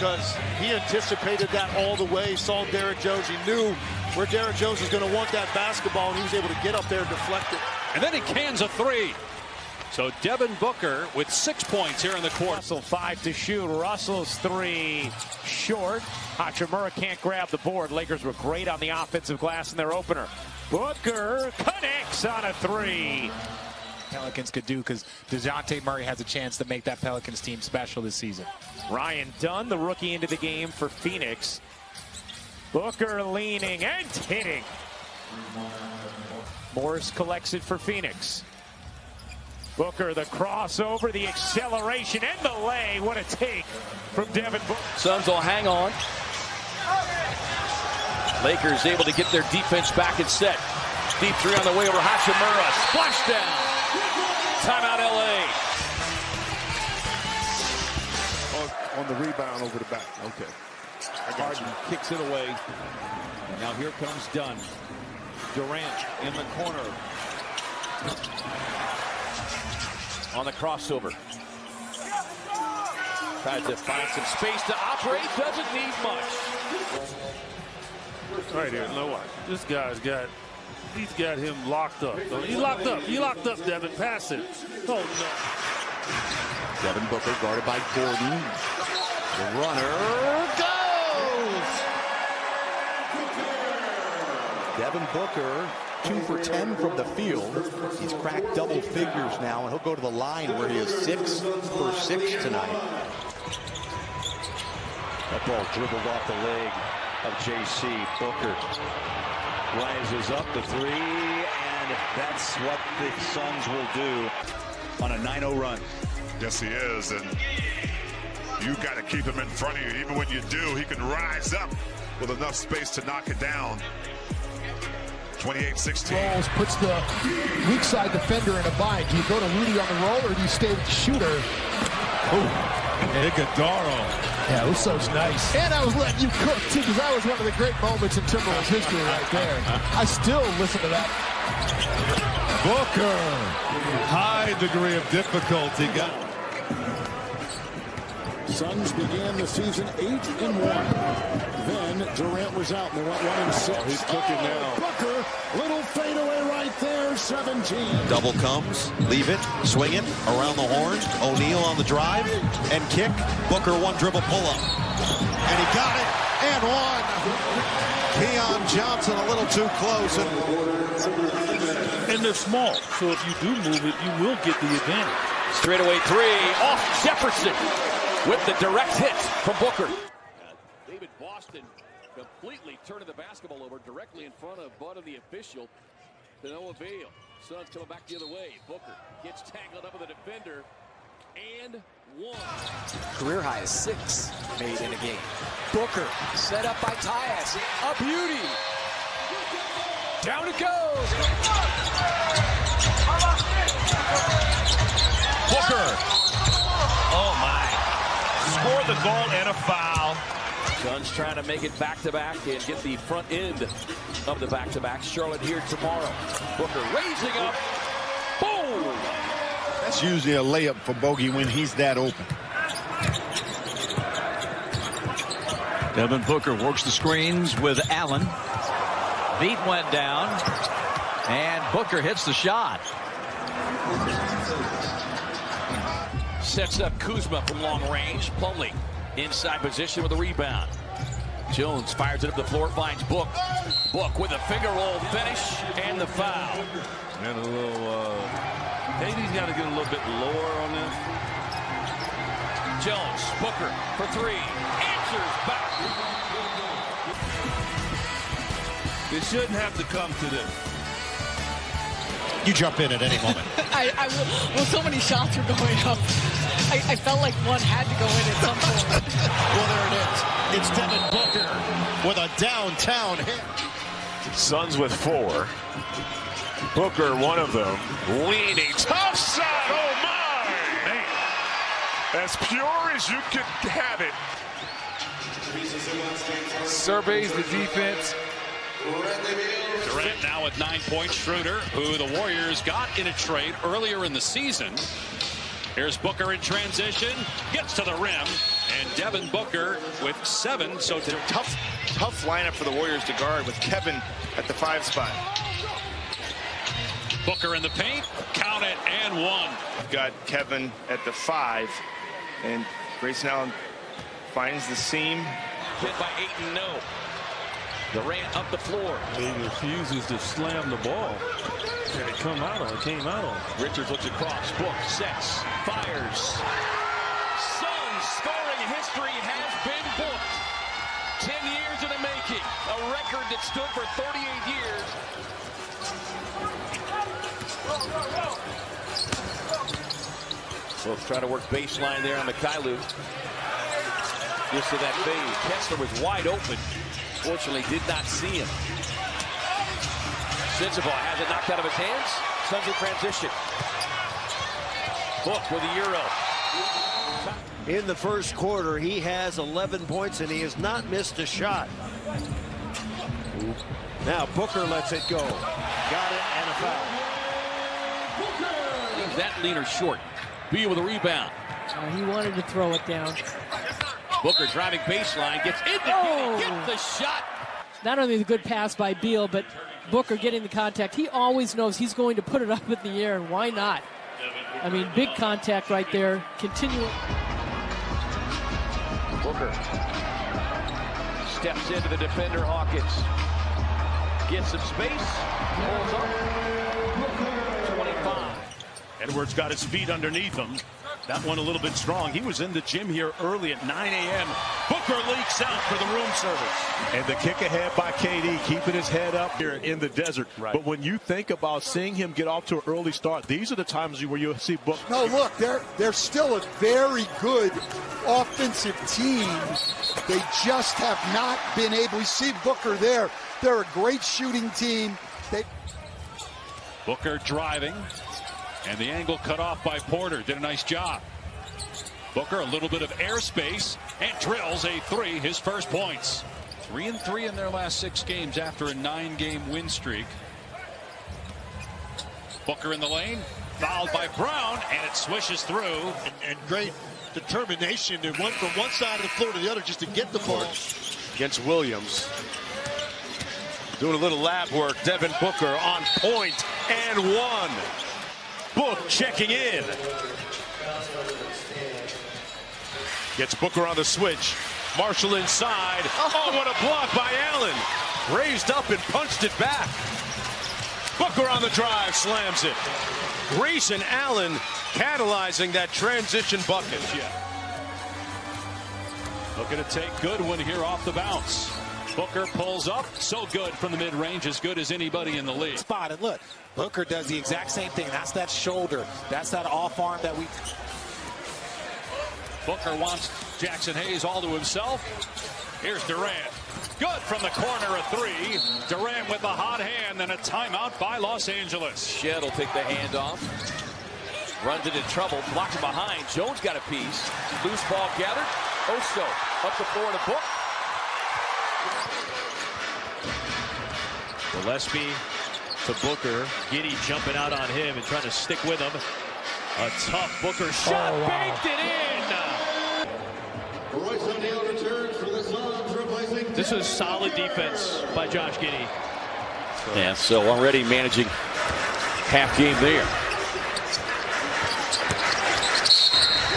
because he anticipated that all the way, saw Derrick Jones. He knew where Derrick Jones was going to want that basketball, and he was able to get up there and deflect it. And then he cans a three. So Devin Booker with 6 points here in the quarter. Russell 5 to shoot. Russell's three short. Hachimura can't grab the board. Lakers were great on the offensive glass in their opener. Booker connects on a three. Pelicans could do, because DeJounte Murray has a chance to make that Pelicans team special this season. Ryan Dunn, the rookie, into the game for Phoenix. Booker leaning and hitting. Morris collects it for Phoenix. Booker, the crossover, the acceleration, and the lay. What a take from Devin Booker. Suns will hang on. Lakers able to get their defense back and set. Deep three on the way over Hachimura. Splashdown. Timeout, LA. On the rebound over the back. Okay. Harden kicks it away. And now here comes Dunn. Durant in the corner. On the crossover. Tries to find some space to operate. Doesn't need much. Right here, no what? This guy's got, he's got him locked up. He locked up. He locked up, Devin. Pass it. Oh, no. Devin Booker guarded by Gordon. The runner goes! Devin Booker, 2 for 10 from the field. He's cracked double figures now, and he'll go to the line where he is 6 for 6 tonight. That ball dribbled off the leg of JC. Booker rises up the three, and that's what the Suns will do on a 9-0 run. Yes, he is, and you got to keep him in front of you. Even when you do, he can rise up with enough space to knock it down. 28-16. Rolls, puts the weak side defender in a bind. Do you go to Rudy on the roll, or do you stay with the shooter? Oh, Iguodala. Yeah, Uso's nice. And I was letting you cook, too, because that was one of the great moments in Timberwolves history right there. I still listen to that. Booker, high degree of difficulty. Suns began the season 8-1. Then Durant was out, and they went 1-6. Oh, he's cooking now. Booker, little fadeaway right there, 17. Double comes, leave it, swing it, around the horn. O'Neal on the drive, and kick. Booker one dribble pull-up. And he got it, and one. Keon Johnson a little too close. And they're small, so if you do move it, you will get the advantage. Straightaway three off Jefferson with the direct hit from Booker. David Boston completely turning the basketball over directly in front of Bud and the official. To no avail. Suns coming back the other way. Booker gets tangled up with the defender. And one. Career high is 6 made in a game. Booker set up by Tyus. A beauty. Down it goes. Booker. Oh, my. Scored the goal and a foul. Suns trying to make it back-to-back and get the front end of the back-to-back. Charlotte here tomorrow. Booker raising up. Boom! That's usually a layup for Bogey when he's that open. Devin Booker works the screens with Allen. Beat went down, and Booker hits the shot. Sets up Kuzma from long range. Plumlee inside position with a rebound. Jones fires it up the floor, finds Book. Book with a finger roll finish and the foul. And a little, Hady's got to get a little bit lower on this. Jones, Booker for three. Answers back. It shouldn't have to come to this. You jump in at any moment. Well, so many shots were going up. I felt like one had to go in at some point. Well, there it is. It's Devin Booker with a downtown hit. Suns with 4. Booker, one of them, leaning. Tough shot, oh my! Man. As pure as you can have it. Surveys the defense. Durant now with 9 points. Schroeder, who the Warriors got in a trade earlier in the season. Here's Booker in transition. Gets to the rim And Devin Booker with 7. So tough lineup for the Warriors to guard with Kevin at the 5 spot. Booker in the paint. Count it and 1. Got Kevin at the 5. And Grayson Allen finds the seam. Hit by Ayton, no. Durant up the floor. He refuses to slam the ball. And it came out on. Richards looks across. Book sets. Fires. Suns scoring history has been booked. 10 years in the making. A record that stood for 38 years. Book trying to work baseline there on Mikhailuk. Gets to that fade. Kessler was wide open. Fortunately, did not see him. Sensabaugh has it knocked out of his hands. Suns in transition. Book with a euro. In the first quarter, he has 11 points, and he has not missed a shot. Now Booker lets it go. Got it, and a foul. Leaves that leaner short. Beal with a rebound. He wanted to throw it down. Booker driving baseline, gets into get the shot. Not only the good pass by Beal, but Booker getting the contact. He always knows he's going to put it up in the air, and why not? I mean, big contact right there. Continuing. Booker steps into the defender, Hawkins. Gets some space. Pulls up. 25. Edwards got his feet underneath him. That one a little bit strong. He was in the gym here early at 9 a.m. Booker leaks out for the room service. And the kick ahead by KD, keeping his head up here in the desert. Right. But when you think about seeing him get off to an early start, these are the times where you'll see Booker. No, look, they're still a very good offensive team. They just have not been able. We see Booker there. They're a great shooting team. Booker driving. And the angle cut off by Porter. Did a nice job. Booker, a little bit of airspace, and drills a 3, his first points. 3-3 in their last 6 games after a 9-game win streak. Booker in the lane, fouled by Brown, and it swishes through. And great determination. They went from one side of the floor to the other just to get the ball. Against Williams. Doing a little lab work. Devin Booker on point and 1. Book checking in. Gets Booker on the switch. Marshall inside. Oh, what a block by Allen. Raised up and punched it back. Booker on the drive, slams it. Grayson Allen catalyzing that transition bucket. Looking to take good one here off the bounce. Booker pulls up, so good from the mid-range, as good as anybody in the league. Spot, and look, Booker does the exact same thing. That's that shoulder. That's that off arm that we... Booker wants Jackson Hayes all to himself. Here's Durant. Good from the corner, a 3. Durant with a hot hand, and a timeout by Los Angeles. Shed will take the handoff. Runs into trouble, blocks it behind. Jones got a piece. Loose ball gathered. Oso up the floor to Book. Gillespie to Booker. Giddey jumping out on him and trying to stick with him. A tough Booker shot. Banked it in. This was solid defense by Josh Giddey. Yeah, so already managing half game there.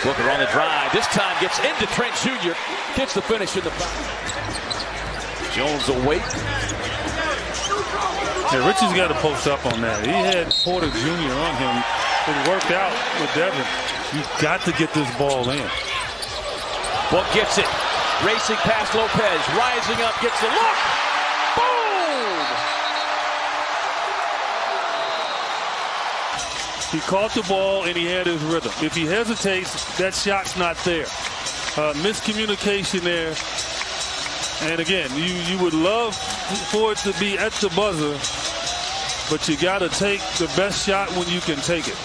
Booker on the drive. This time gets into Trent Jr. Gets the finish in the foul. Jones awake. Yeah, Richie's got to post up on that. He had Porter Jr. on him. It worked out with Devin. You've got to get this ball in. Book gets it. Racing past Lopez. Rising up. Gets the look. Boom! He caught the ball and he had his rhythm. If he hesitates, that shot's not there. Miscommunication there. And again, you would love for it to be at the buzzer, but you got to take the best shot when you can take it.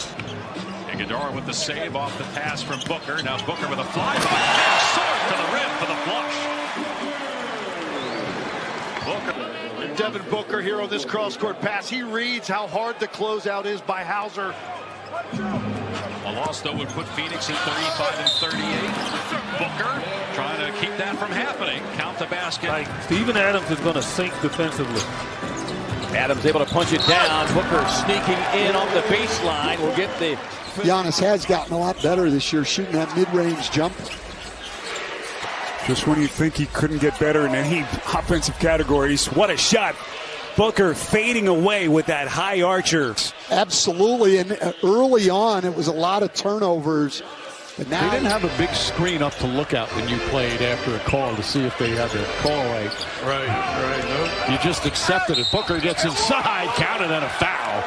Iguodala with the save off the pass from Booker. Now Booker with a fly by and sword to the rim for the flush. Booker. And Devin Booker here on this cross-court pass. He reads how hard the closeout is by Hauser. A loss, though, would put Phoenix at 35-38. Booker trying to keep that from happening. Count the basket. Like, Steven Adams is going to sink defensively. Adams able to punch it down. Booker sneaking in off the baseline. Will get the... Giannis has gotten a lot better this year shooting that mid-range jump. Just when you think he couldn't get better in any offensive categories, what a shot. Booker fading away with that high archer. Absolutely, and early on it was a lot of turnovers. But now they didn't have a big screen up to look at when you played after a call to see if they had their call right. Right. Nope. You just accepted it. Booker gets inside, counted, and a foul.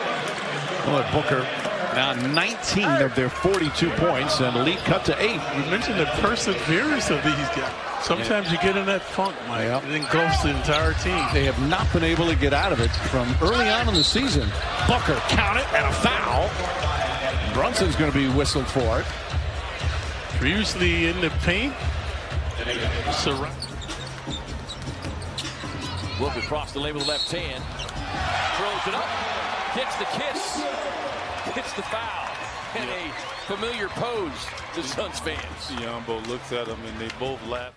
Boy, Booker now 19 of their 42 points, and the lead cut to 8. You mentioned the perseverance of these guys. Sometimes you get in that funk, Mike. It engulfs the entire team. They have not been able to get out of it from early on in the season. Booker counted and a foul. Brunson's going to be whistled for it. Previously in the paint. Wolf across the lane with the left hand. Throws it up. Gets the kiss. Gets the foul. And a familiar pose to Suns fans. Yambo looks at him and they both laugh.